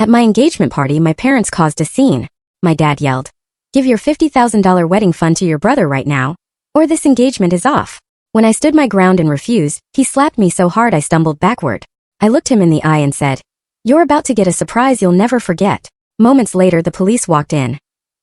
At my engagement party, my parents caused a scene. My dad yelled, "Give your $50,000 wedding fund to your brother right now, or this engagement is off." When I stood my ground and refused, he slapped me so hard I stumbled backward. I looked him in the eye and said, "You're about to get a surprise you'll never forget." Moments later, the police walked in,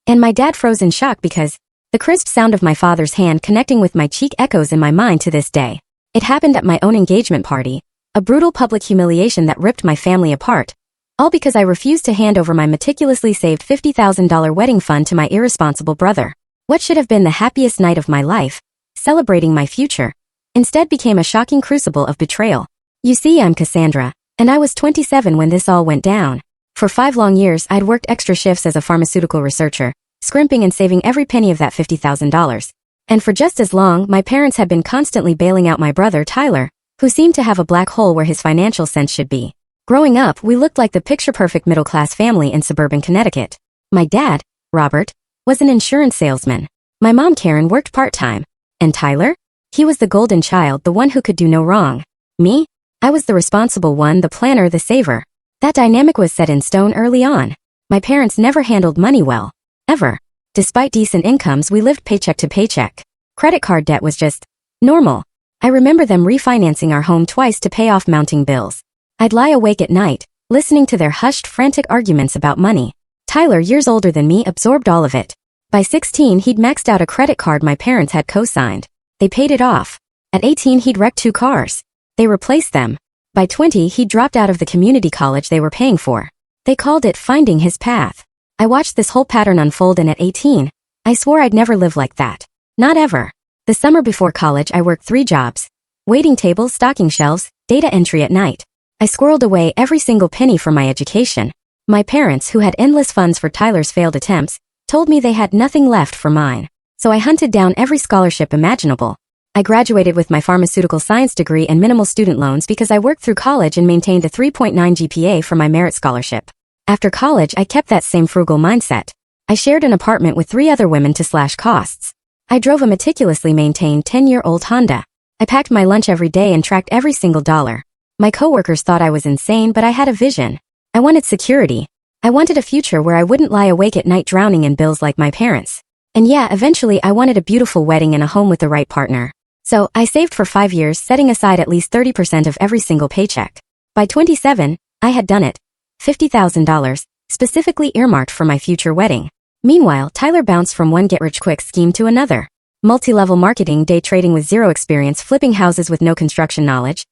and my dad froze in shock because the crisp sound of my father's hand connecting with my cheek echoes in my mind to this day. It happened at my own engagement party, a brutal public humiliation that ripped my family apart, all because I refused to hand over my meticulously saved $50,000 wedding fund to my irresponsible brother. What should have been the happiest night of my life, celebrating my future, instead became a shocking crucible of betrayal. You see, I'm Cassandra, and I was 27 when this all went down. For 5 long years, I'd worked extra shifts as a pharmaceutical researcher, scrimping and saving every penny of that $50,000. And for just as long, my parents had been constantly bailing out my brother, Tyler, who seemed to have a black hole where his financial sense should be. Growing up, we looked like the picture-perfect middle-class family in suburban Connecticut. My dad, Robert, was an insurance salesman. My mom, Karen, worked part-time. And Tyler? He was the golden child, the one who could do no wrong. Me? I was the responsible one, the planner, the saver. That dynamic was set in stone early on. My parents never handled money well. Ever. Despite decent incomes, we lived paycheck to paycheck. Credit card debt was just normal. I remember them refinancing our home twice to pay off mounting bills. I'd lie awake at night, listening to their hushed, frantic arguments about money. Tyler, years older than me, absorbed all of it. By 16, he'd maxed out a credit card my parents had co-signed. They paid it off. At 18, he'd wrecked 2 cars. They replaced them. By 20, he dropped out of the community college they were paying for. They called it finding his path. I watched this whole pattern unfold, and at 18, I swore I'd never live like that. Not ever. The summer before college, I worked 3 jobs. Waiting tables, stocking shelves, data entry at night. I squirreled away every single penny for my education. My parents, who had endless funds for Tyler's failed attempts, told me they had nothing left for mine. So I hunted down every scholarship imaginable. I graduated with my pharmaceutical science degree and minimal student loans because I worked through college and maintained a 3.9 GPA for my merit scholarship. After college, I kept that same frugal mindset. I shared an apartment with 3 other women to slash costs. I drove a meticulously maintained 10-year-old Honda. I packed my lunch every day and tracked every single dollar. My coworkers thought I was insane, but I had a vision. I wanted security. I wanted a future where I wouldn't lie awake at night drowning in bills like my parents. And yeah, eventually I wanted a beautiful wedding and a home with the right partner. So, I saved for 5 years, setting aside at least 30% of every single paycheck. By 27, I had done it. $50,000, specifically earmarked for my future wedding. Meanwhile, Tyler bounced from one get-rich-quick scheme to another. Multi-level marketing, day trading with zero experience, flipping houses with no construction knowledge,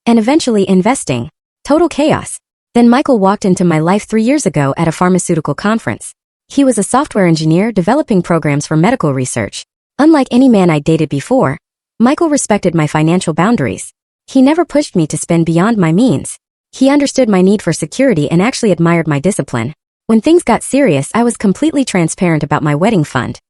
and eventually investing. Total chaos. Then Michael walked into my life 3 years ago at a pharmaceutical conference. He was a software engineer developing programs for medical research. Unlike any man I'd dated before, Michael respected my financial boundaries. He never pushed me to spend beyond my means. He understood my need for security and actually admired my discipline. When things got serious, I was completely transparent about my wedding fund.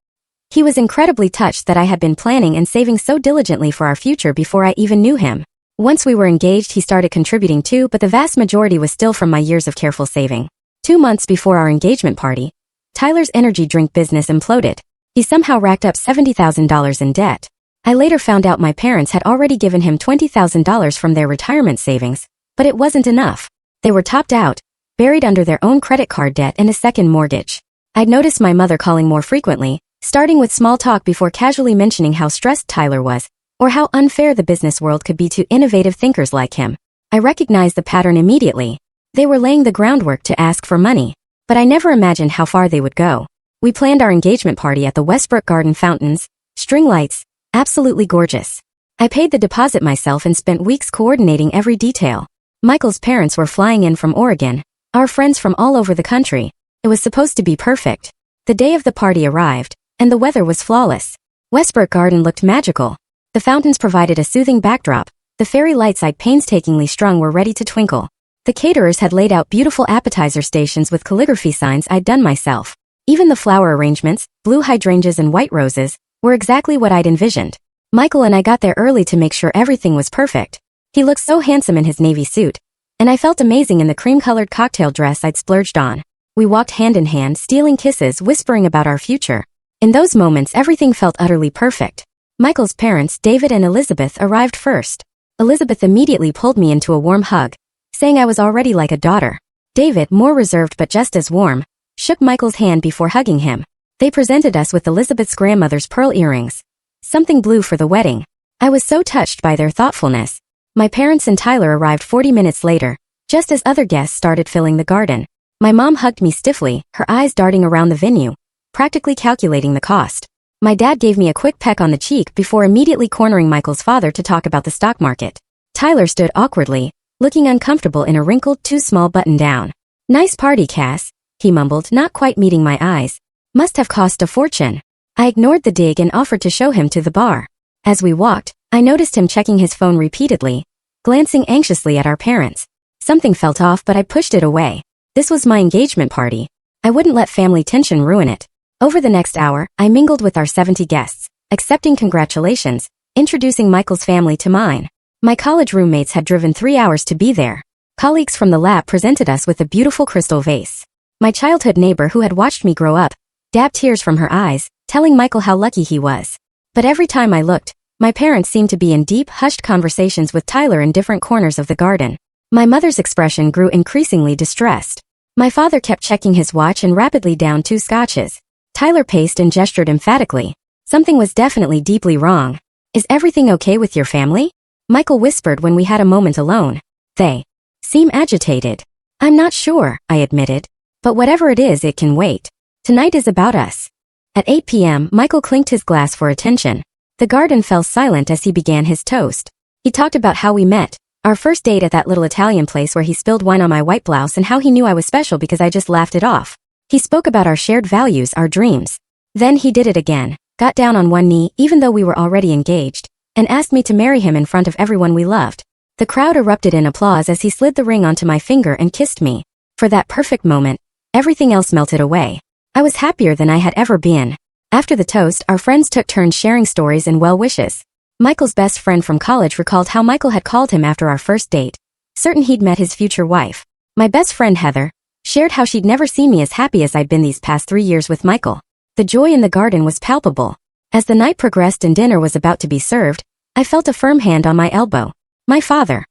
He was incredibly touched that I had been planning and saving so diligently for our future before I even knew him. Once we were engaged, he started contributing too, but the vast majority was still from my years of careful saving. 2 months before our engagement party, Tyler's energy drink business imploded. He somehow racked up $70,000 in debt. I later found out my parents had already given him $20,000 from their retirement savings, but it wasn't enough. They were topped out, buried under their own credit card debt and a second mortgage. I'd noticed my mother calling more frequently, starting with small talk before casually mentioning how stressed Tyler was, or how unfair the business world could be to innovative thinkers like him. I recognized the pattern immediately. They were laying the groundwork to ask for money, but I never imagined how far they would go. We planned our engagement party at the Westbrook Garden fountains, string lights, absolutely gorgeous. I paid the deposit myself and spent weeks coordinating every detail. Michael's parents were flying in from Oregon, our friends from all over the country. It was supposed to be perfect. The day of the party arrived, and the weather was flawless. Westbrook Garden looked magical. The fountains provided a soothing backdrop. The fairy lights I'd painstakingly strung were ready to twinkle. The caterers had laid out beautiful appetizer stations with calligraphy signs I'd done myself. Even the flower arrangements, blue hydrangeas and white roses, were exactly what I'd envisioned. Michael and I got there early to make sure everything was perfect. He looked so handsome in his navy suit, and I felt amazing in the cream-colored cocktail dress I'd splurged on. We walked hand in hand, stealing kisses, whispering about our future. In those moments, everything felt utterly perfect. Michael's parents, David and Elizabeth, arrived first. Elizabeth immediately pulled me into a warm hug, saying I was already like a daughter. David, more reserved but just as warm, shook Michael's hand before hugging him. They presented us with Elizabeth's grandmother's pearl earrings. Something blue for the wedding. I was so touched by their thoughtfulness. My parents and Tyler arrived 40 minutes later, just as other guests started filling the garden. My mom hugged me stiffly, her eyes darting around the venue, practically calculating the cost. My dad gave me a quick peck on the cheek before immediately cornering Michael's father to talk about the stock market. Tyler stood awkwardly, looking uncomfortable in a wrinkled, too small button-down. "Nice party, Cass," he mumbled, not quite meeting my eyes. "Must have cost a fortune." I ignored the dig and offered to show him to the bar. As we walked, I noticed him checking his phone repeatedly, glancing anxiously at our parents. Something felt off, but I pushed it away. This was my engagement party. I wouldn't let family tension ruin it. Over the next hour, I mingled with our 70 guests, accepting congratulations, introducing Michael's family to mine. My college roommates had driven 3 hours to be there. Colleagues from the lab presented us with a beautiful crystal vase. My childhood neighbor who had watched me grow up dabbed tears from her eyes, telling Michael how lucky he was. But every time I looked, my parents seemed to be in deep, hushed conversations with Tyler in different corners of the garden. My mother's expression grew increasingly distressed. My father kept checking his watch and rapidly downed 2 scotches. Tyler paced and gestured emphatically. Something was definitely deeply wrong. "Is everything okay with your family?" Michael whispered when we had a moment alone. "They seem agitated." "I'm not sure," I admitted. "But whatever it is, it can wait. Tonight is about us." At 8 p.m., Michael clinked his glass for attention. The garden fell silent as he began his toast. He talked about how we met, our first date at that little Italian place where he spilled wine on my white blouse and how he knew I was special because I just laughed it off. He spoke about our shared values, our dreams. Then he did it again, got down on one knee even though we were already engaged, and asked me to marry him in front of everyone we loved. The crowd erupted in applause as he slid the ring onto my finger and kissed me. For that perfect moment, everything else melted away. I was happier than I had ever been. After the toast, our friends took turns sharing stories and well wishes. Michael's best friend from college recalled how Michael had called him after our first date, certain he'd met his future wife. My best friend Heather shared how she'd never seen me as happy as I'd been these past 3 years with Michael. The joy in the garden was palpable. As the night progressed and dinner was about to be served, I felt a firm hand on my elbow. My father.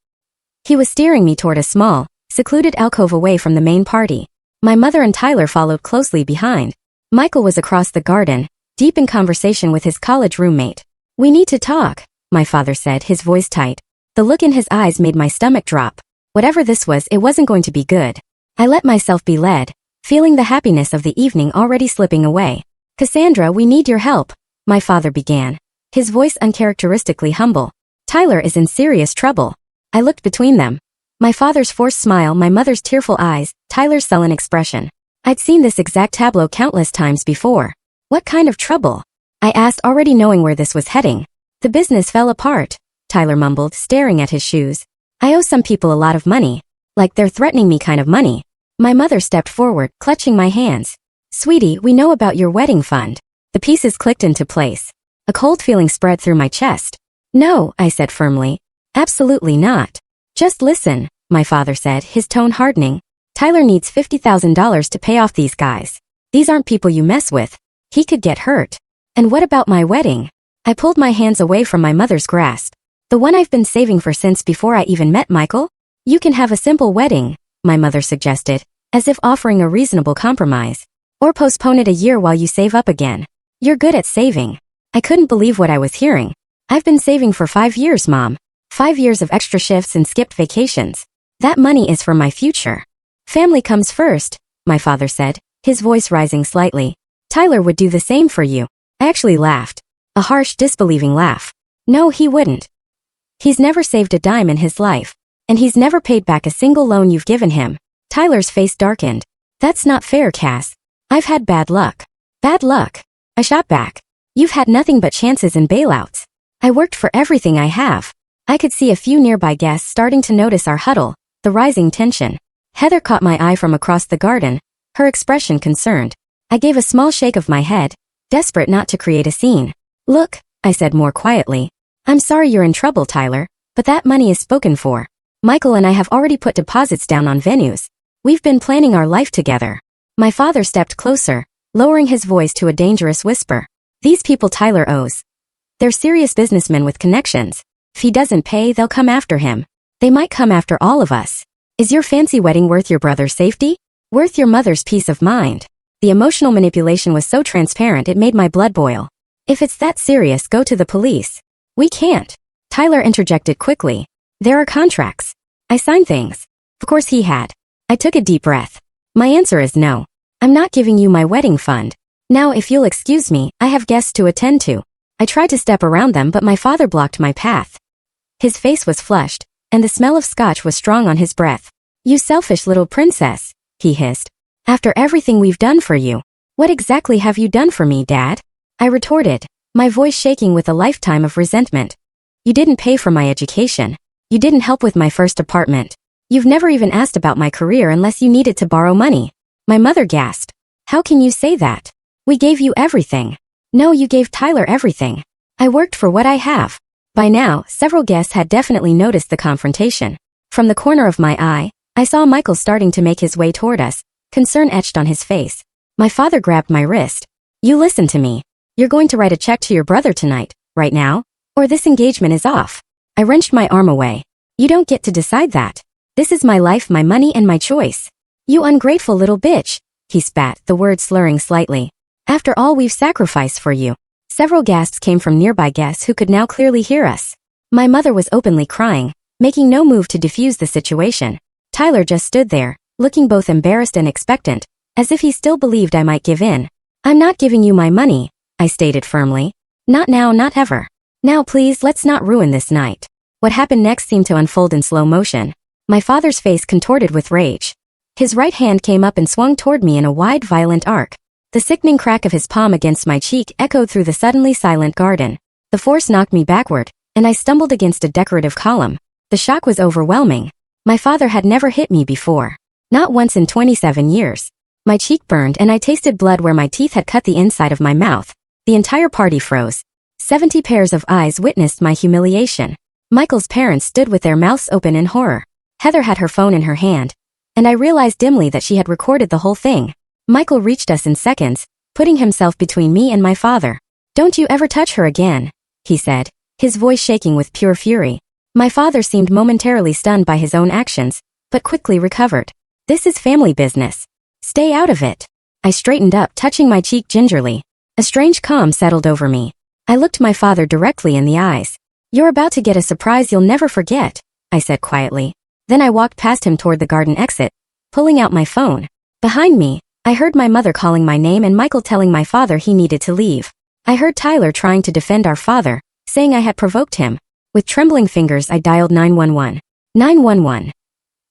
He was steering me toward a small, secluded alcove away from the main party. My mother and Tyler followed closely behind. Michael was across the garden, deep in conversation with his college roommate. "We need to talk," my father said, his voice tight. The look in his eyes made my stomach drop. Whatever this was, it wasn't going to be good. I let myself be led, feeling the happiness of the evening already slipping away. "Cassandra, we need your help," my father began, his voice uncharacteristically humble. "Tyler is in serious trouble." I looked between them. My father's forced smile, my mother's tearful eyes, Tyler's sullen expression. I'd seen this exact tableau countless times before. "What kind of trouble?" I asked, already knowing where this was heading. "The business fell apart," Tyler mumbled, staring at his shoes. "I owe some people a lot of money. Like they're threatening me kind of money." My mother stepped forward, clutching my hands. "Sweetie, we know about your wedding fund." The pieces clicked into place. A cold feeling spread through my chest. "No," I said firmly. "Absolutely not." "Just listen," my father said, his tone hardening. "Tyler needs $50,000 to pay off these guys. These aren't people you mess with. He could get hurt." "And what about my wedding?" I pulled my hands away from my mother's grasp. "The one I've been saving for since before I even met Michael?" "You can have a simple wedding," my mother suggested, as if offering a reasonable compromise. "Or postpone it a year while you save up again. You're good at saving." I couldn't believe what I was hearing. "I've been saving for 5 years, Mom. 5 years of extra shifts and skipped vacations. That money is for my future." "Family comes first," my father said, his voice rising slightly. "Tyler would do the same for you." I actually laughed. A harsh, disbelieving laugh. "No, he wouldn't. He's never saved a dime in his life. And he's never paid back a single loan you've given him." Tyler's face darkened. "That's not fair, Cass. I've had bad luck." "Bad luck?" I shot back. "You've had nothing but chances and bailouts. I worked for everything I have." I could see a few nearby guests starting to notice our huddle, the rising tension. Heather caught my eye from across the garden, her expression concerned. I gave a small shake of my head, desperate not to create a scene. "Look," I said more quietly. "I'm sorry you're in trouble, Tyler, but that money is spoken for. Michael and I have already put deposits down on venues. We've been planning our life together." My father stepped closer, lowering his voice to a dangerous whisper. "These people Tyler owes. They're serious businessmen with connections. If he doesn't pay, they'll come after him. They might come after all of us." Is your fancy wedding worth your brother's safety? Worth your mother's peace of mind? The emotional manipulation was so transparent it made my blood boil. If it's that serious, go to the police. We can't. Tyler interjected quickly. There are contracts. I signed things. Of course he had. I took a deep breath. My answer is no. I'm not giving you my wedding fund. Now if you'll excuse me, I have guests to attend to. I tried to step around them but my father blocked my path. His face was flushed, and the smell of scotch was strong on his breath. You selfish little princess, he hissed. After everything we've done for you, what exactly have you done for me, Dad? I retorted, my voice shaking with a lifetime of resentment. You didn't pay for my education. You didn't help with my first apartment. You've never even asked about my career unless you needed to borrow money. My mother gasped. How can you say that? We gave you everything. No, you gave Tyler everything. I worked for what I have. By now, several guests had definitely noticed the confrontation. From the corner of my eye, I saw Michael starting to make his way toward us, concern etched on his face. My father grabbed my wrist. You listen to me. You're going to write a check to your brother tonight, right now, or this engagement is off. I wrenched my arm away. You don't get to decide that. This is my life, my money, and my choice. You ungrateful little bitch, he spat, the words slurring slightly. After all we've sacrificed for you. Several gasps came from nearby guests who could now clearly hear us. My mother was openly crying, making no move to defuse the situation. Tyler just stood there, looking both embarrassed and expectant, as if he still believed I might give in. I'm not giving you my money, I stated firmly. Not now, not ever. Now please, let's not ruin this night. What happened next seemed to unfold in slow motion. My father's face contorted with rage. His right hand came up and swung toward me in a wide, violent arc. The sickening crack of his palm against my cheek echoed through the suddenly silent garden. The force knocked me backward, and I stumbled against a decorative column. The shock was overwhelming. My father had never hit me before. Not once in 27 years. My cheek burned and I tasted blood where my teeth had cut the inside of my mouth. The entire party froze. 70 pairs of eyes witnessed my humiliation. Michael's parents stood with their mouths open in horror. Heather had her phone in her hand, and I realized dimly that she had recorded the whole thing. Michael reached us in seconds, putting himself between me and my father. Don't you ever touch her again, he said, his voice shaking with pure fury. My father seemed momentarily stunned by his own actions, but quickly recovered. This is family business. Stay out of it. I straightened up, touching my cheek gingerly. A strange calm settled over me. I looked my father directly in the eyes. You're about to get a surprise you'll never forget, I said quietly. Then I walked past him toward the garden exit, pulling out my phone. Behind me, I heard my mother calling my name and Michael telling my father he needed to leave. I heard Tyler trying to defend our father, saying I had provoked him. With trembling fingers I dialed 911. 911.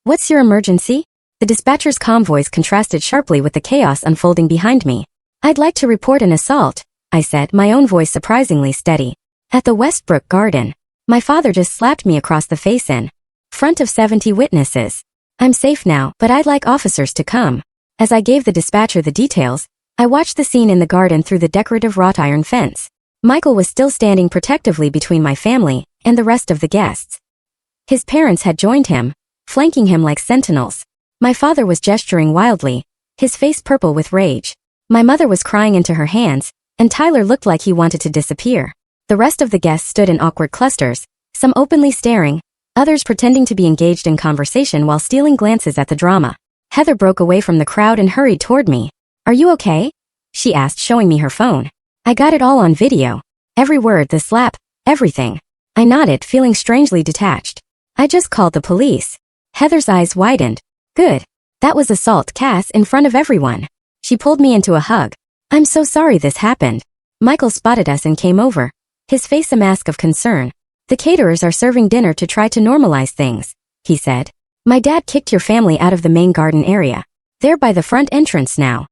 What's your emergency? The dispatcher's calm voice contrasted sharply with the chaos unfolding behind me. I'd like to report an assault, I said, my own voice surprisingly steady. At the Westbrook Garden. My father just slapped me across the face in front of 70 witnesses. I'm safe now, but I'd like officers to come. As I gave the dispatcher the details, I watched the scene in the garden through the decorative wrought iron fence. Michael was still standing protectively between my family and the rest of the guests. His parents had joined him, flanking him like sentinels. My father was gesturing wildly, his face purple with rage. My mother was crying into her hands, and Tyler looked like he wanted to disappear. The rest of the guests stood in awkward clusters, some openly staring, others pretending to be engaged in conversation while stealing glances at the drama. Heather broke away from the crowd and hurried toward me. Are you okay? She asked, showing me her phone. I got it all on video. Every word, the slap, everything. I nodded, feeling strangely detached. I just called the police. Heather's eyes widened. Good. That was assault, Cass, in front of everyone. She pulled me into a hug. I'm so sorry this happened. Michael spotted us and came over, his face a mask of concern. The caterers are serving dinner to try to normalize things, he said. My dad kicked your family out of the main garden area. They're by the front entrance now.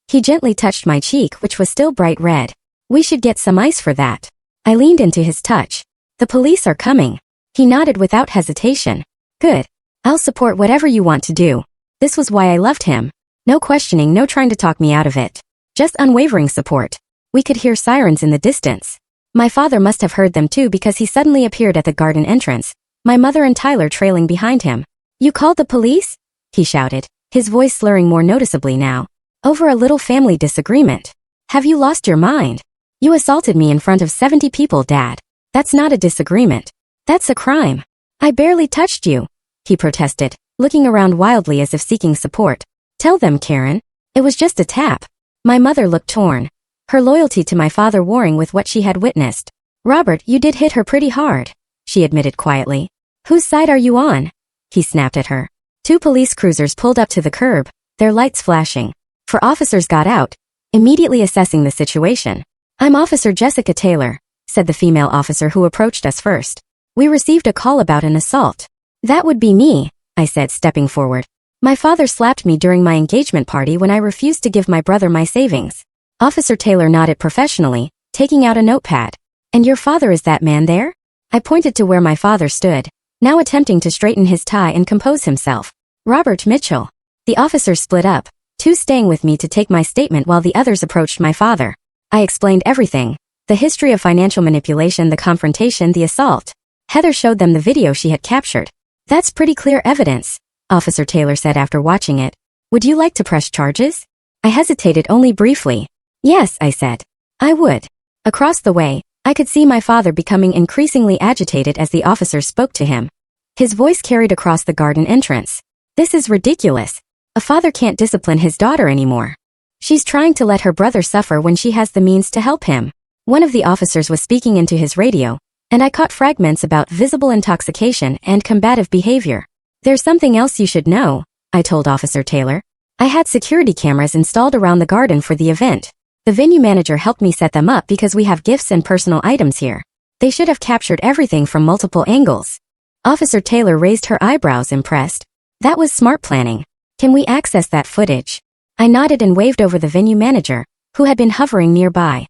He gently touched my cheek, which was still bright red. We should get some ice for that. I leaned into his touch. The police are coming. He nodded without hesitation. Good. I'll support whatever you want to do. This was why I loved him. No questioning, no trying to talk me out of it. Just unwavering support. We could hear sirens in the distance. My father must have heard them too because he suddenly appeared at the garden entrance, my mother and Tyler trailing behind him. You called the police? He shouted, his voice slurring more noticeably now. Over a little family disagreement. Have you lost your mind? You assaulted me in front of 70 people, Dad. That's not a disagreement. That's a crime. I barely touched you. he protested, looking around wildly as if seeking support. Tell them, Karen. It was just a tap. My mother looked torn, her loyalty to my father warring with what she had witnessed. Robert, you did hit her pretty hard, she admitted quietly. Whose side are you on? He snapped at her. 2 police cruisers pulled up to the curb, their lights flashing. 4 officers got out, immediately assessing the situation. I'm Officer Jessica Taylor, said the female officer who approached us first. We received a call about an assault. That would be me, I said, stepping forward. My father slapped me during my engagement party when I refused to give my brother my savings. Officer Taylor nodded professionally, taking out a notepad. And your father is that man there? I pointed to where my father stood, now attempting to straighten his tie and compose himself. Robert Mitchell. The officers split up, 2 staying with me to take my statement while the others approached my father. I explained everything. The history of financial manipulation, the confrontation, the assault. Heather showed them the video she had captured. That's pretty clear evidence, Officer Taylor said after watching it. Would you like to press charges? I hesitated only briefly. Yes, I said. I would. Across the way, I could see my father becoming increasingly agitated as the officers spoke to him. His voice carried across the garden entrance. This is ridiculous. A father can't discipline his daughter anymore. She's trying to let her brother suffer when she has the means to help him. One of the officers was speaking into his radio, and I caught fragments about visible intoxication and combative behavior. There's something else you should know, I told Officer Taylor. I had security cameras installed around the garden for the event. The venue manager helped me set them up because we have gifts and personal items here. They should have captured everything from multiple angles. Officer Taylor raised her eyebrows, impressed. That was smart planning. Can we access that footage? I nodded and waved over the venue manager, who had been hovering nearby.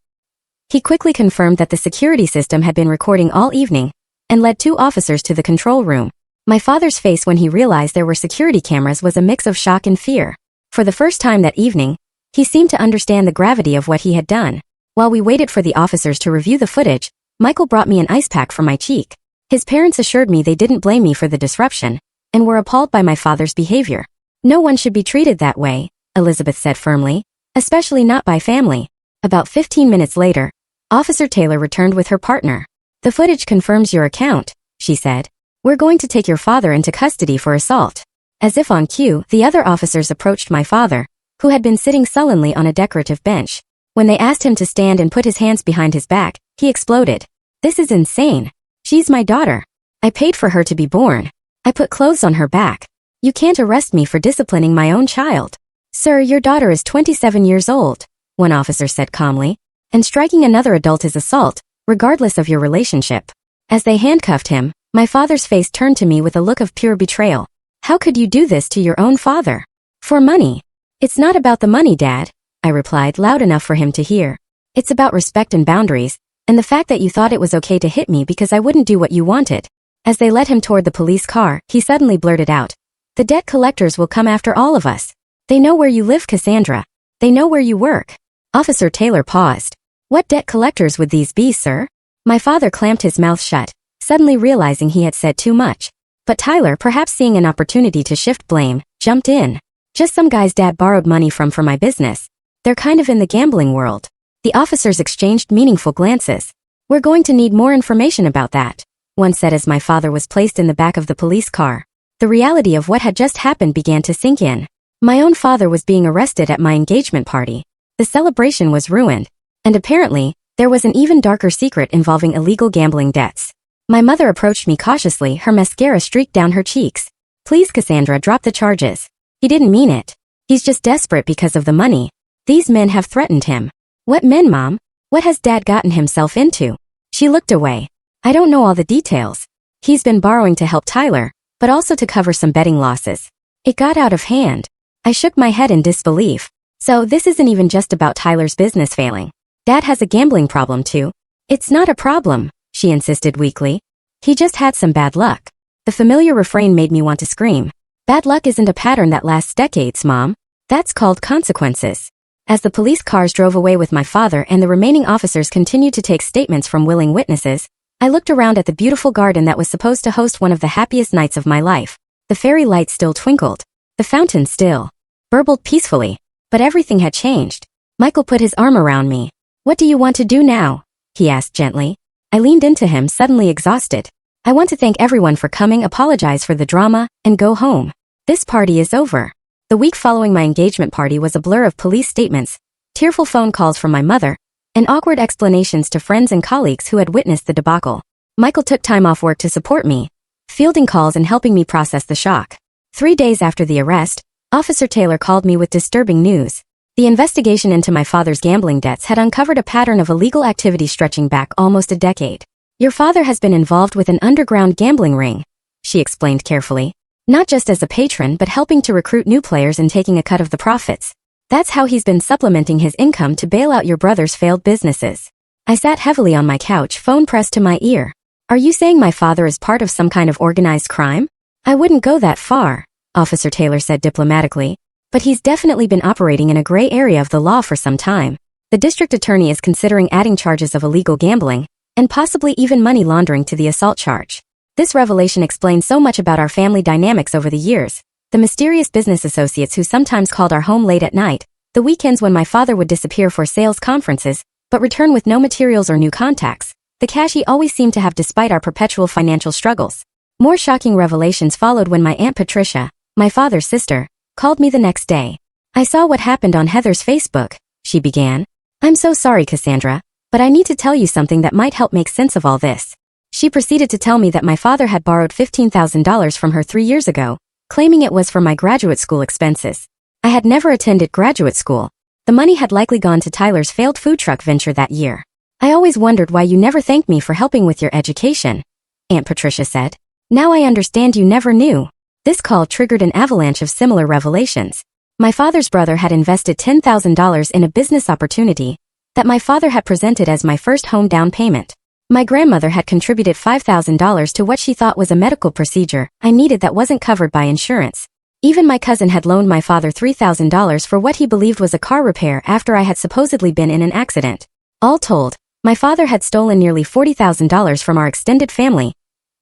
He quickly confirmed that the security system had been recording all evening, and led 2 officers to the control room. My father's face when he realized there were security cameras was a mix of shock and fear. For the first time that evening, he seemed to understand the gravity of what he had done. While we waited for the officers to review the footage, Michael brought me an ice pack for my cheek. His parents assured me they didn't blame me for the disruption, and were appalled by my father's behavior. No one should be treated that way, Elizabeth said firmly, especially not by family. About 15 minutes later, Officer Taylor returned with her partner. The footage confirms your account, she said. We're going to take your father into custody for assault. As if on cue, the other officers approached my father, who had been sitting sullenly on a decorative bench. When they asked him to stand and put his hands behind his back, he exploded. This is insane. She's my daughter. I paid for her to be born. I put clothes on her back. You can't arrest me for disciplining my own child. Sir, your daughter is 27 years old, one officer said calmly, and striking another adult is assault, regardless of your relationship. As they handcuffed him, my father's face turned to me with a look of pure betrayal. How could you do this to your own father? For money. It's not about the money, Dad, I replied loud enough for him to hear. It's about respect and boundaries, and the fact that you thought it was okay to hit me because I wouldn't do what you wanted. As they led him toward the police car, he suddenly blurted out, "The debt collectors will come after all of us. They know where you live, Cassandra. They know where you work." Officer Taylor paused. "What debt collectors would these be, sir?" My father clamped his mouth shut, suddenly realizing he had said too much. But Tyler, perhaps seeing an opportunity to shift blame, jumped in. "Just some guys Dad borrowed money from for my business. They're kind of in the gambling world." The officers exchanged meaningful glances. "We're going to need more information about that," one said as my father was placed in the back of the police car. The reality of what had just happened began to sink in. My own father was being arrested at my engagement party. The celebration was ruined. And apparently, there was an even darker secret involving illegal gambling debts. My mother approached me cautiously, her mascara streaked down her cheeks. "Please, Cassandra, drop the charges. He didn't mean it. He's just desperate because of the money. These men have threatened him." "What men, Mom? What has Dad gotten himself into?" She looked away. "I don't know all the details. He's been borrowing to help Tyler, but also to cover some betting losses. It got out of hand." I shook my head in disbelief. "So this isn't even just about Tyler's business failing. Dad has a gambling problem too." "It's not a problem," she insisted weakly. "He just had some bad luck." The familiar refrain made me want to scream. Bad luck isn't a pattern that lasts decades, Mom. That's called consequences. As the police cars drove away with my father and the remaining officers continued to take statements from willing witnesses, I looked around at the beautiful garden that was supposed to host one of the happiest nights of my life. The fairy lights still twinkled. The fountain still burbled peacefully. But everything had changed. Michael put his arm around me. "What do you want to do now?" he asked gently. I leaned into him, suddenly exhausted. I want to thank everyone for coming, apologize for the drama, and go home. This party is over. The week following my engagement party was a blur of police statements, tearful phone calls from my mother, and awkward explanations to friends and colleagues who had witnessed the debacle. Michael took time off work to support me, fielding calls and helping me process the shock. 3 days after the arrest, Officer Taylor called me with disturbing news. The investigation into my father's gambling debts had uncovered a pattern of illegal activity stretching back almost a decade. Your father has been involved with an underground gambling ring, she explained carefully. Not just as a patron but helping to recruit new players and taking a cut of the profits. That's how he's been supplementing his income to bail out your brother's failed businesses. I sat heavily on my couch, phone pressed to my ear. Are you saying my father is part of some kind of organized crime? I wouldn't go that far, Officer Taylor said diplomatically. But he's definitely been operating in a gray area of the law for some time. The district attorney is considering adding charges of illegal gambling, and possibly even money laundering to the assault charge. This revelation explains so much about our family dynamics over the years. The mysterious business associates who sometimes called our home late at night, the weekends when my father would disappear for sales conferences, but return with no materials or new contacts, the cash he always seemed to have despite our perpetual financial struggles. More shocking revelations followed when my Aunt Patricia, my father's sister, called me the next day. I saw what happened on Heather's Facebook, she began. I'm so sorry, Cassandra, but I need to tell you something that might help make sense of all this. She proceeded to tell me that my father had borrowed $15,000 from her 3 years ago, claiming it was for my graduate school expenses. I had never attended graduate school. The money had likely gone to Tyler's failed food truck venture that year. I always wondered why you never thanked me for helping with your education, Aunt Patricia said. Now I understand you never knew. This call triggered an avalanche of similar revelations. My father's brother had invested $10,000 in a business opportunity that my father had presented as my first home down payment. My grandmother had contributed $5,000 to what she thought was a medical procedure I needed that wasn't covered by insurance. Even my cousin had loaned my father $3,000 for what he believed was a car repair after I had supposedly been in an accident. All told, my father had stolen nearly $40,000 from our extended family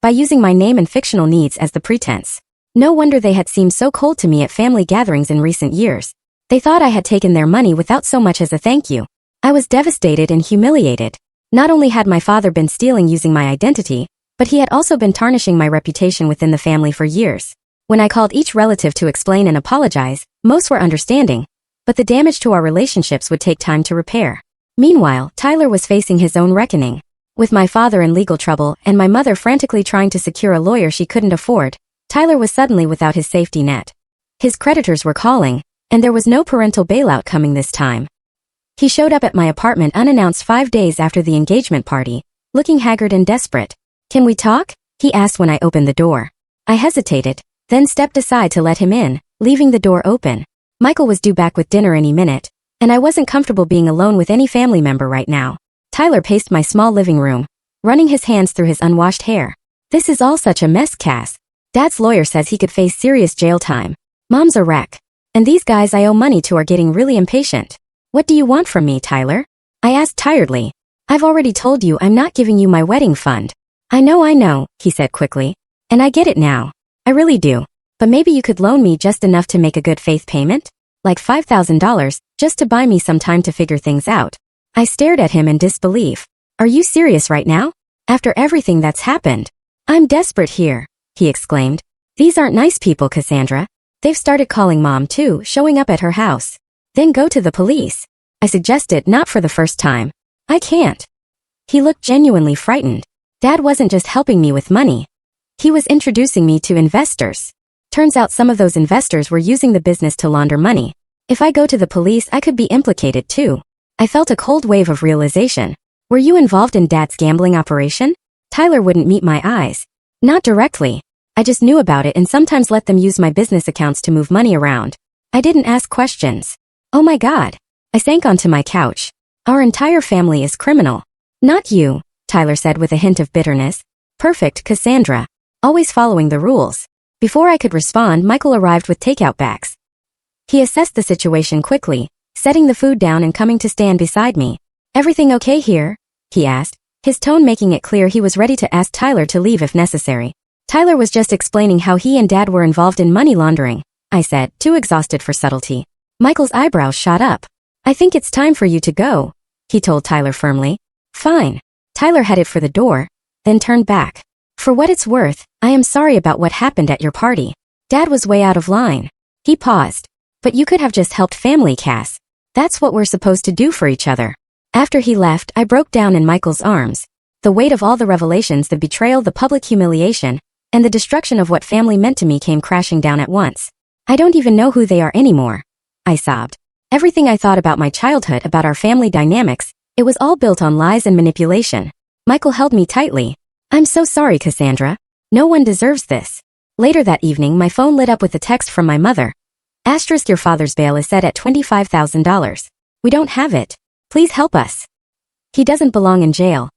by using my name and fictional needs as the pretense. No wonder they had seemed so cold to me at family gatherings in recent years. They thought I had taken their money without so much as a thank you. I was devastated and humiliated. Not only had my father been stealing using my identity, but he had also been tarnishing my reputation within the family for years. When I called each relative to explain and apologize, most were understanding, but the damage to our relationships would take time to repair. Meanwhile, Tyler was facing his own reckoning. With my father in legal trouble and my mother frantically trying to secure a lawyer she couldn't afford, Tyler was suddenly without his safety net. His creditors were calling, and there was no parental bailout coming this time. He showed up at my apartment unannounced 5 days after the engagement party, looking haggard and desperate. Can we talk? He asked when I opened the door. I hesitated, then stepped aside to let him in, leaving the door open. Michael was due back with dinner any minute, and I wasn't comfortable being alone with any family member right now. Tyler paced my small living room, running his hands through his unwashed hair. This is all such a mess, Cass. Dad's lawyer says he could face serious jail time. Mom's a wreck. And these guys I owe money to are getting really impatient. What do you want from me, Tyler? I asked tiredly. I've already told you I'm not giving you my wedding fund. I know, he said quickly. And I get it now. I really do. But maybe you could loan me just enough to make a good faith payment? Like $5,000, just to buy me some time to figure things out. I stared at him in disbelief. Are you serious right now? After everything that's happened? I'm desperate here, he exclaimed. These aren't nice people, Cassandra. They've started calling Mom too, showing up at her house. Then go to the police. I suggested, not for the first time. I can't. He looked genuinely frightened. Dad wasn't just helping me with money. He was introducing me to investors. Turns out some of those investors were using the business to launder money. If I go to the police, I could be implicated too. I felt a cold wave of realization. Were you involved in Dad's gambling operation? Tyler wouldn't meet my eyes. Not directly. I just knew about it and sometimes let them use my business accounts to move money around. I didn't ask questions. Oh my God. I sank onto my couch. Our entire family is criminal. Not you, Tyler said with a hint of bitterness. Perfect, Cassandra. Always following the rules. Before I could respond, Michael arrived with takeout bags. He assessed the situation quickly, setting the food down and coming to stand beside me. Everything okay here? He asked, his tone making it clear he was ready to ask Tyler to leave if necessary. Tyler was just explaining how he and Dad were involved in money laundering, I said, too exhausted for subtlety. Michael's eyebrows shot up. I think it's time for you to go, he told Tyler firmly. Fine. Tyler headed for the door, then turned back. For what it's worth, I am sorry about what happened at your party. Dad was way out of line. He paused. But you could have just helped family, Cass. That's what we're supposed to do for each other. After he left, I broke down in Michael's arms. The weight of all the revelations, the betrayal, the public humiliation, and the destruction of what family meant to me came crashing down at once. I don't even know who they are anymore. I sobbed. Everything I thought about my childhood, about our family dynamics, it was all built on lies and manipulation. Michael held me tightly. I'm so sorry, Cassandra. No one deserves this. Later that evening, my phone lit up with a text from my mother. Asterisk, your father's bail is set at $25,000. We don't have it. Please help us. He doesn't belong in jail.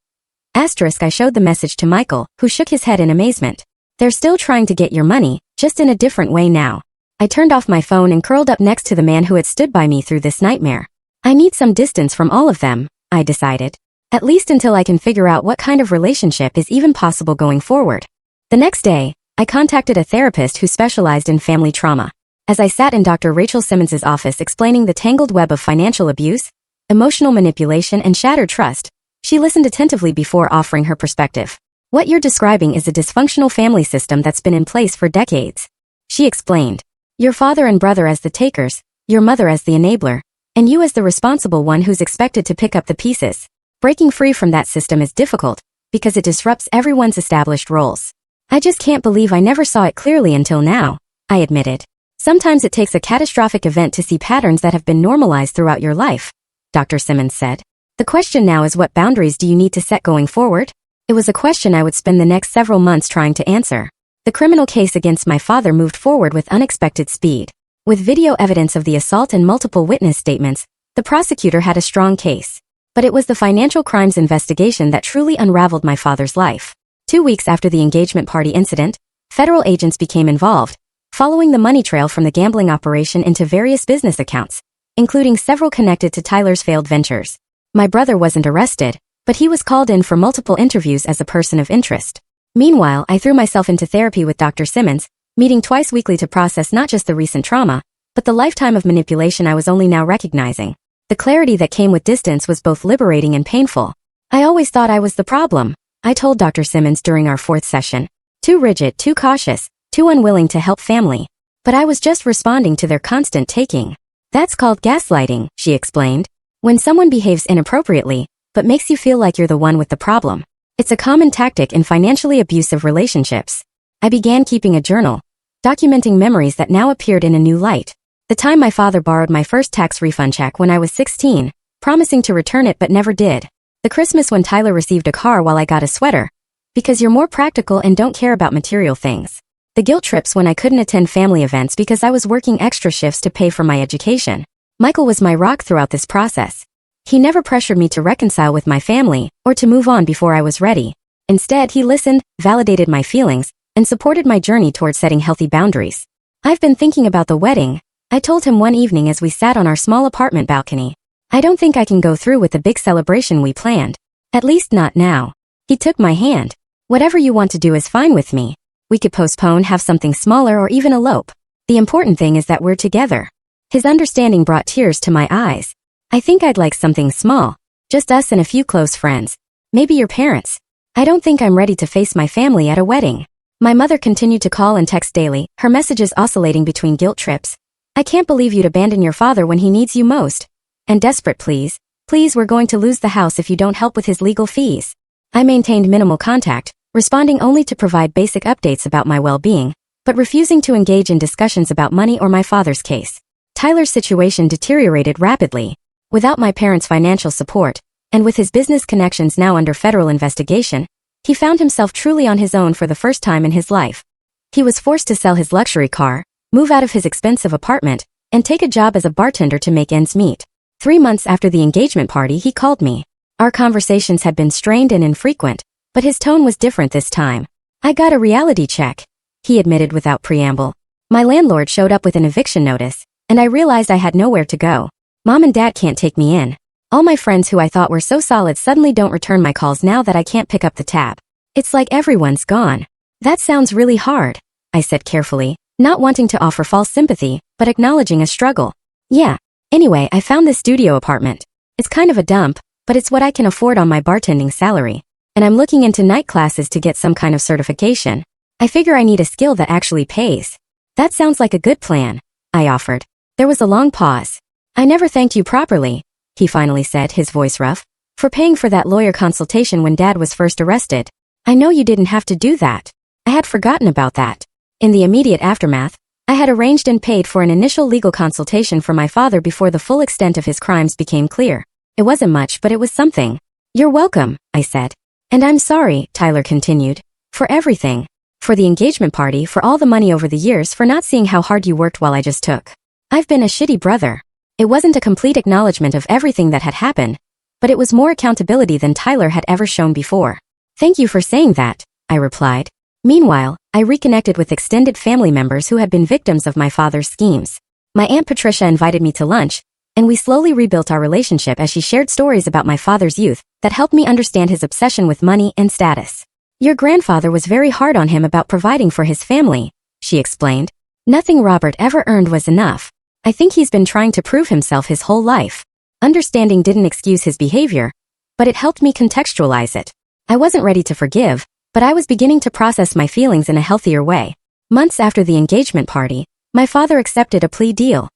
Asterisk, I showed the message to Michael, who shook his head in amazement. They're still trying to get your money, just in a different way now. I turned off my phone and curled up next to the man who had stood by me through this nightmare. I need some distance from all of them, I decided. At least until I can figure out what kind of relationship is even possible going forward. The next day, I contacted a therapist who specialized in family trauma. As I sat in Dr. Rachel Simmons's office explaining the tangled web of financial abuse, emotional manipulation, and shattered trust, she listened attentively before offering her perspective. What you're describing is a dysfunctional family system that's been in place for decades. She explained. Your father and brother as the takers, your mother as the enabler, and you as the responsible one who's expected to pick up the pieces. Breaking free from that system is difficult, because it disrupts everyone's established roles. I just can't believe I never saw it clearly until now, I admitted. Sometimes it takes a catastrophic event to see patterns that have been normalized throughout your life, Dr. Simmons said. The question now is, what boundaries do you need to set going forward? It was a question I would spend the next several months trying to answer. The criminal case against my father moved forward with unexpected speed. With video evidence of the assault and multiple witness statements, the prosecutor had a strong case. But it was the financial crimes investigation that truly unraveled my father's life. 2 weeks after the engagement party incident, federal agents became involved, following the money trail from the gambling operation into various business accounts, including several connected to Tyler's failed ventures. My brother wasn't arrested, but he was called in for multiple interviews as a person of interest. Meanwhile, I threw myself into therapy with Dr. Simmons, meeting twice weekly to process not just the recent trauma, but the lifetime of manipulation I was only now recognizing. The clarity that came with distance was both liberating and painful. I always thought I was the problem, I told Dr. Simmons during our 4th session. Too rigid, too cautious, too unwilling to help family. But I was just responding to their constant taking. That's called gaslighting, she explained. When someone behaves inappropriately, but makes you feel like you're the one with the problem. It's a common tactic in financially abusive relationships. I began keeping a journal, documenting memories that now appeared in a new light. The time my father borrowed my first tax refund check when I was 16, promising to return it but never did. The Christmas when Tyler received a car while I got a sweater. Because you're more practical and don't care about material things. The guilt trips when I couldn't attend family events because I was working extra shifts to pay for my education. Michael was my rock throughout this process. He never pressured me to reconcile with my family or to move on before I was ready. Instead, he listened, validated my feelings, and supported my journey toward setting healthy boundaries. I've been thinking about the wedding, I told him one evening as we sat on our small apartment balcony. I don't think I can go through with the big celebration we planned. At least not now. He took my hand. Whatever you want to do is fine with me. We could postpone, have something smaller, or even elope. The important thing is that we're together. His understanding brought tears to my eyes. I think I'd like something small. Just us and a few close friends. Maybe your parents. I don't think I'm ready to face my family at a wedding. My mother continued to call and text daily, her messages oscillating between guilt trips. I can't believe you'd abandon your father when he needs you most. And desperate please. Please, we're going to lose the house if you don't help with his legal fees. I maintained minimal contact, responding only to provide basic updates about my well-being, but refusing to engage in discussions about money or my father's case. Tyler's situation deteriorated rapidly. Without my parents' financial support, and with his business connections now under federal investigation, he found himself truly on his own for the first time in his life. He was forced to sell his luxury car, move out of his expensive apartment, and take a job as a bartender to make ends meet. 3 months after the engagement party, he called me. Our conversations had been strained and infrequent, but his tone was different this time. I got a reality check, he admitted without preamble. My landlord showed up with an eviction notice, and I realized I had nowhere to go. Mom and Dad can't take me in. All my friends who I thought were so solid suddenly don't return my calls now that I can't pick up the tab. It's like everyone's gone. That sounds really hard, I said carefully, not wanting to offer false sympathy, but acknowledging a struggle. Yeah. Anyway, I found this studio apartment. It's kind of a dump, but it's what I can afford on my bartending salary. and I'm looking into night classes to get some kind of certification. I figure I need a skill that actually pays. That sounds like a good plan, I offered. There was a long pause. I never thanked you properly, he finally said, his voice rough, for paying for that lawyer consultation when Dad was first arrested. I know you didn't have to do that. I had forgotten about that. In the immediate aftermath, I had arranged and paid for an initial legal consultation for my father before the full extent of his crimes became clear. It wasn't much, but it was something. You're welcome, I said. And I'm sorry, Tyler continued, for everything. For the engagement party, for all the money over the years, for not seeing how hard you worked while I just took. I've been a shitty brother. It wasn't a complete acknowledgement of everything that had happened, but it was more accountability than Tyler had ever shown before. Thank you for saying that, I replied. Meanwhile, I reconnected with extended family members who had been victims of my father's schemes. My Aunt Patricia invited me to lunch, and we slowly rebuilt our relationship as she shared stories about my father's youth that helped me understand his obsession with money and status. Your grandfather was very hard on him about providing for his family, she explained. Nothing Robert ever earned was enough. I think he's been trying to prove himself his whole life. Understanding didn't excuse his behavior, but it helped me contextualize it. I wasn't ready to forgive, but I was beginning to process my feelings in a healthier way. Months after the engagement party, my father accepted a plea deal.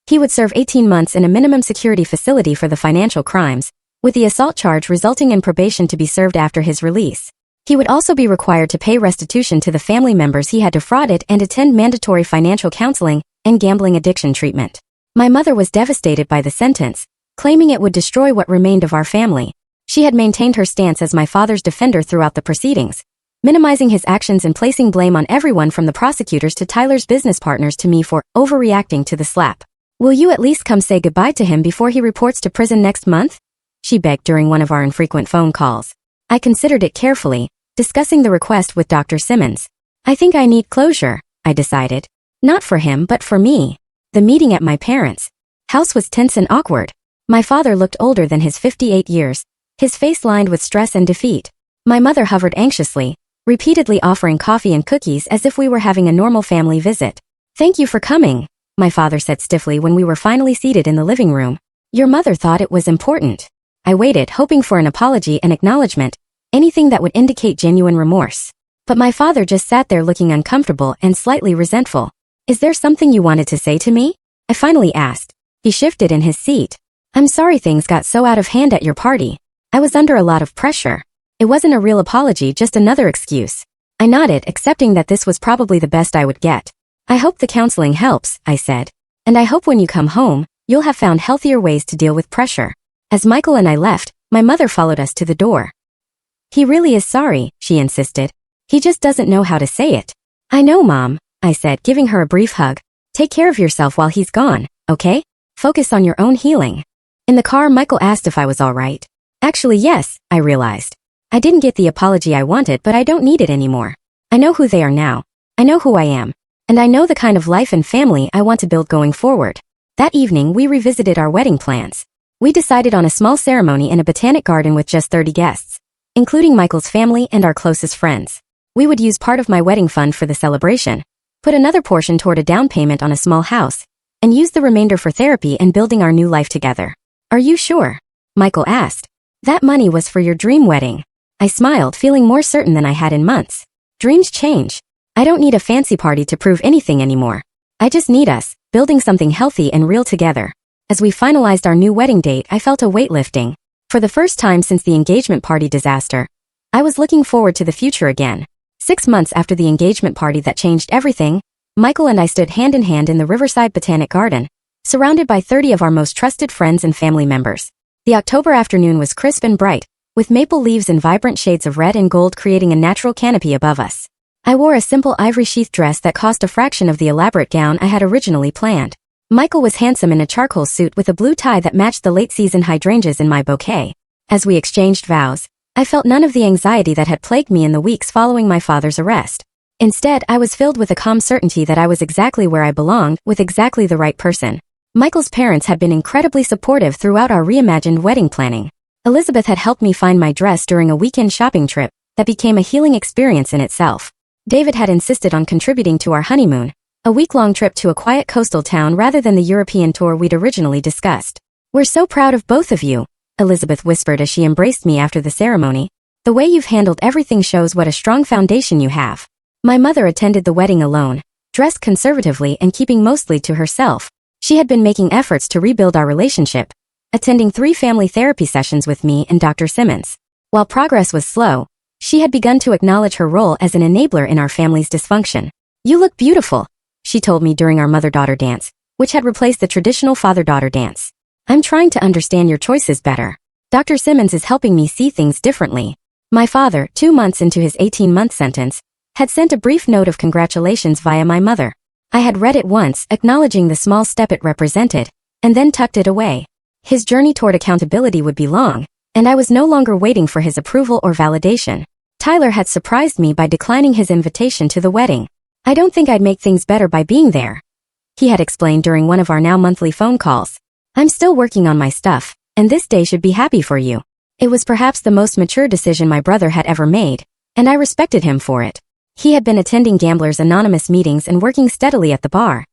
He would serve 18 months in a minimum security facility for the financial crimes, with the assault charge resulting in probation to be served after his release. He would also be required to pay restitution to the family members he had defrauded and attend mandatory financial counseling and gambling addiction treatment. My mother was devastated by the sentence, claiming it would destroy what remained of our family. She had maintained her stance as my father's defender throughout the proceedings, minimizing his actions and placing blame on everyone from the prosecutors to Tyler's business partners to me for overreacting to the slap. Will you at least come say goodbye to him before he reports to prison next month? She begged during one of our infrequent phone calls. I considered it carefully, discussing the request with Dr. Simmons. I think I need closure, I decided. Not for him, but for me. The meeting at my parents' house was tense and awkward. My father looked older than his 58 years, his face lined with stress and defeat. My mother hovered anxiously, repeatedly offering coffee and cookies as if we were having a normal family visit. Thank you for coming, my father said stiffly when we were finally seated in the living room. Your mother thought it was important. I waited, hoping for an apology and acknowledgement, anything that would indicate genuine remorse. But my father just sat there looking uncomfortable and slightly resentful. Is there something you wanted to say to me? I finally asked. He shifted in his seat. I'm sorry things got so out of hand at your party. I was under a lot of pressure. It wasn't a real apology, just another excuse. I nodded, accepting that this was probably the best I would get. I hope the counseling helps, I said. And I hope when you come home, you'll have found healthier ways to deal with pressure. As Michael and I left, my mother followed us to the door. He really is sorry, she insisted. He just doesn't know how to say it. I know, Mom, I said, giving her a brief hug. Take care of yourself while he's gone, okay? Focus on your own healing. In the car, Michael asked if I was all right. Actually, yes, I realized. I didn't get the apology I wanted, but I don't need it anymore. I know who they are now. I know who I am. And I know the kind of life and family I want to build going forward. That evening, we revisited our wedding plans. We decided on a small ceremony in a botanic garden with just 30 guests, including Michael's family and our closest friends. We would use part of my wedding fund for the celebration, put another portion toward a down payment on a small house, and use the remainder for therapy and building our new life together. Are you sure? Michael asked. That money was for your dream wedding. I smiled, feeling more certain than I had in months. Dreams change. I don't need a fancy party to prove anything anymore. I just need us, building something healthy and real together. As we finalized our new wedding date, I felt a weight lifting. For the first time since the engagement party disaster, I was looking forward to the future again. 6 months after the engagement party that changed everything, Michael and I stood hand in hand in the Riverside Botanic Garden, surrounded by 30 of our most trusted friends and family members. The October afternoon was crisp and bright, with maple leaves in vibrant shades of red and gold creating a natural canopy above us. I wore a simple ivory sheath dress that cost a fraction of the elaborate gown I had originally planned. Michael was handsome in a charcoal suit with a blue tie that matched the late-season hydrangeas in my bouquet. As we exchanged vows, I felt none of the anxiety that had plagued me in the weeks following my father's arrest. Instead, I was filled with a calm certainty that I was exactly where I belonged, with exactly the right person. Michael's parents had been incredibly supportive throughout our reimagined wedding planning. Elizabeth had helped me find my dress during a weekend shopping trip that became a healing experience in itself. David had insisted on contributing to our honeymoon, a week-long trip to a quiet coastal town rather than the European tour we'd originally discussed. We're so proud of both of you, Elizabeth whispered as she embraced me after the ceremony. The way you've handled everything shows what a strong foundation you have. My mother attended the wedding alone, dressed conservatively and keeping mostly to herself. She had been making efforts to rebuild our relationship, attending 3 family therapy sessions with me and Dr. Simmons. While progress was slow, she had begun to acknowledge her role as an enabler in our family's dysfunction. "You look beautiful," she told me during our mother-daughter dance, which had replaced the traditional father-daughter dance. "I'm trying to understand your choices better. Dr. Simmons is helping me see things differently." My father, 2 months into his 18-month sentence, had sent a brief note of congratulations via my mother. I had read it once, acknowledging the small step it represented, and then tucked it away. His journey toward accountability would be long, and I was no longer waiting for his approval or validation. Tyler had surprised me by declining his invitation to the wedding. "I don't think I'd make things better by being there," he had explained during one of our now monthly phone calls. "I'm still working on my stuff, and this day should be happy for you." It was perhaps the most mature decision my brother had ever made, and I respected him for it. He had been attending Gamblers Anonymous meetings and working steadily at the bar,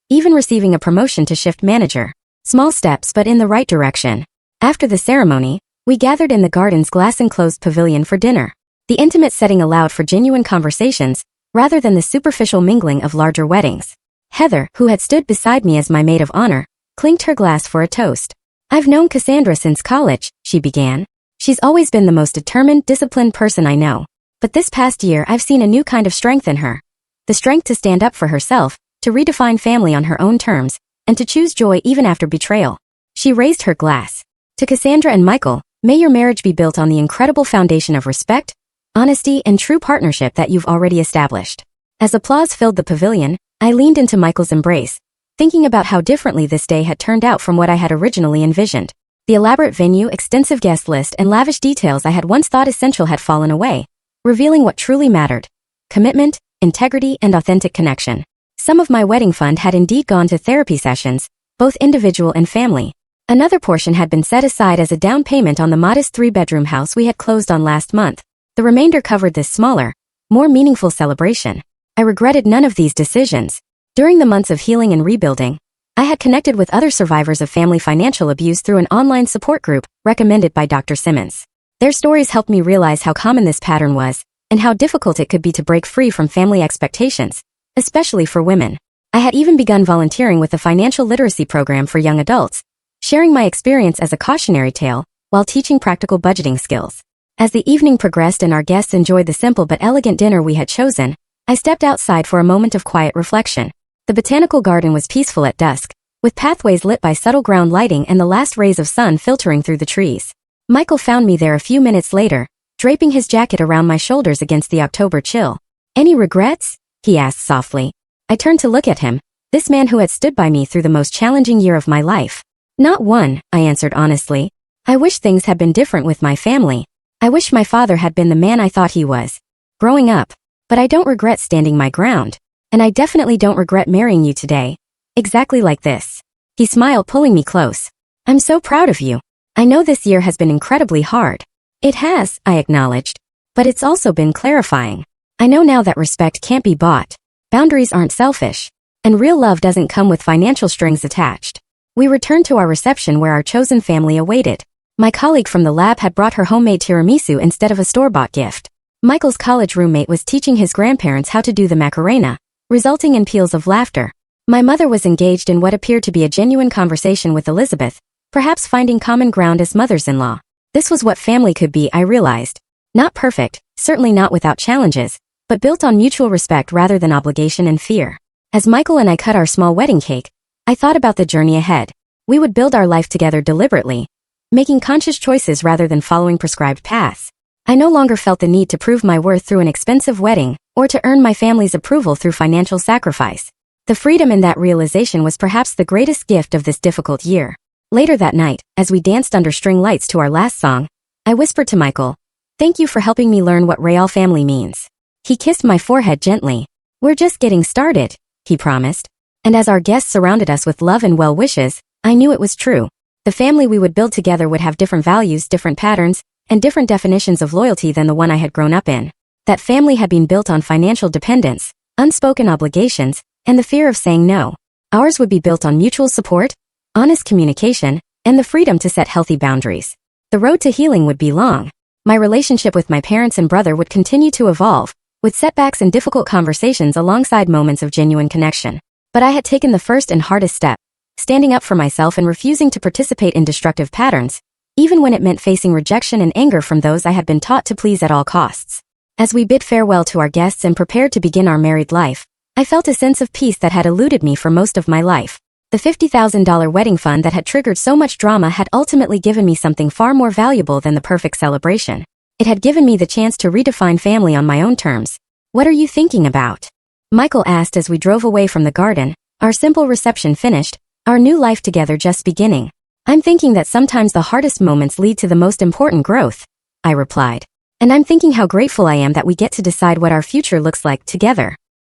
even receiving a promotion to shift manager. Small steps but in the right direction. After the ceremony, we gathered in the garden's glass-enclosed pavilion for dinner. The intimate setting allowed for genuine conversations, rather than the superficial mingling of larger weddings. Heather, who had stood beside me as my maid of honor, clinked her glass for a toast. "I've known Cassandra since college," she began. "She's always been the most determined, disciplined person I know. But this past year I've seen a new kind of strength in her. The strength to stand up for herself, to redefine family on her own terms, and to choose joy even after betrayal." She raised her glass. "To Cassandra and Michael, may your marriage be built on the incredible foundation of respect, honesty, and true partnership that you've already established." As applause filled the pavilion, I leaned into Michael's embrace, thinking about how differently this day had turned out from what I had originally envisioned. The elaborate venue, extensive guest list, and lavish details I had once thought essential had fallen away, revealing what truly mattered: commitment, integrity, and authentic connection. Some of my wedding fund had indeed gone to therapy sessions, both individual and family. Another portion had been set aside as a down payment on the modest 3-bedroom house we had closed on last month. The remainder covered this smaller, more meaningful celebration. I regretted none of these decisions. During the months of healing and rebuilding, I had connected with other survivors of family financial abuse through an online support group recommended by Dr. Simmons. Their stories helped me realize how common this pattern was, and how difficult it could be to break free from family expectations, especially for women. I had even begun volunteering with a financial literacy program for young adults, sharing my experience as a cautionary tale while teaching practical budgeting skills. As the evening progressed and our guests enjoyed the simple but elegant dinner we had chosen, I stepped outside for a moment of quiet reflection. The botanical garden was peaceful at dusk, with pathways lit by subtle ground lighting and the last rays of sun filtering through the trees. Michael found me there a few minutes later, draping his jacket around my shoulders against the October chill. "Any regrets?" he asked softly. I turned to look at him, this man who had stood by me through the most challenging year of my life. "Not one," I answered honestly. "I wish things had been different with my family. I wish my father had been the man I thought he was growing up. But I don't regret standing my ground. And I definitely don't regret marrying you today. Exactly like this." He smiled, pulling me close. "I'm so proud of you. I know this year has been incredibly hard." "It has," I acknowledged. "But it's also been clarifying. I know now that respect can't be bought. Boundaries aren't selfish. And real love doesn't come with financial strings attached." We returned to our reception where our chosen family awaited. My colleague from the lab had brought her homemade tiramisu instead of a store-bought gift. Michael's college roommate was teaching his grandparents how to do the Macarena, resulting in peals of laughter. My mother was engaged in what appeared to be a genuine conversation with Elizabeth, perhaps finding common ground as mothers-in-law. This was what family could be, I realized. Not perfect, certainly not without challenges, but built on mutual respect rather than obligation and fear. As Michael and I cut our small wedding cake, I thought about the journey ahead. We would build our life together deliberately, making conscious choices rather than following prescribed paths. I no longer felt the need to prove my worth through an expensive wedding, or to earn my family's approval through financial sacrifice. The freedom in that realization was perhaps the greatest gift of this difficult year. Later that night, as we danced under string lights to our last song, I whispered to Michael, "Thank you for helping me learn what real family means." He kissed my forehead gently. "We're just getting started," he promised. And as our guests surrounded us with love and well wishes, I knew it was true. The family we would build together would have different values, different patterns, and different definitions of loyalty than the one I had grown up in. That family had been built on financial dependence, unspoken obligations, and the fear of saying no. Ours would be built on mutual support, honest communication, and the freedom to set healthy boundaries. The road to healing would be long, My relationship with my parents and brother would continue to evolve, with setbacks and difficult conversations alongside moments of genuine connection. But I had taken the first and hardest step, standing up for myself and refusing to participate in destructive patterns, even when it meant facing rejection and anger from those I had been taught to please at all costs. As we bid farewell to our guests and prepared to begin our married life, I felt a sense of peace that had eluded me for most of my life. The $50,000 wedding fund that had triggered so much drama had ultimately given me something far more valuable than the perfect celebration. It had given me the chance to redefine family on my own terms. What are you thinking about? Michael asked as we drove away from the garden, our simple reception finished, our new life together just beginning. I'm thinking that sometimes the hardest moments lead to the most important growth, I replied. And I'm thinking how grateful I am that we get to decide what our future looks like together.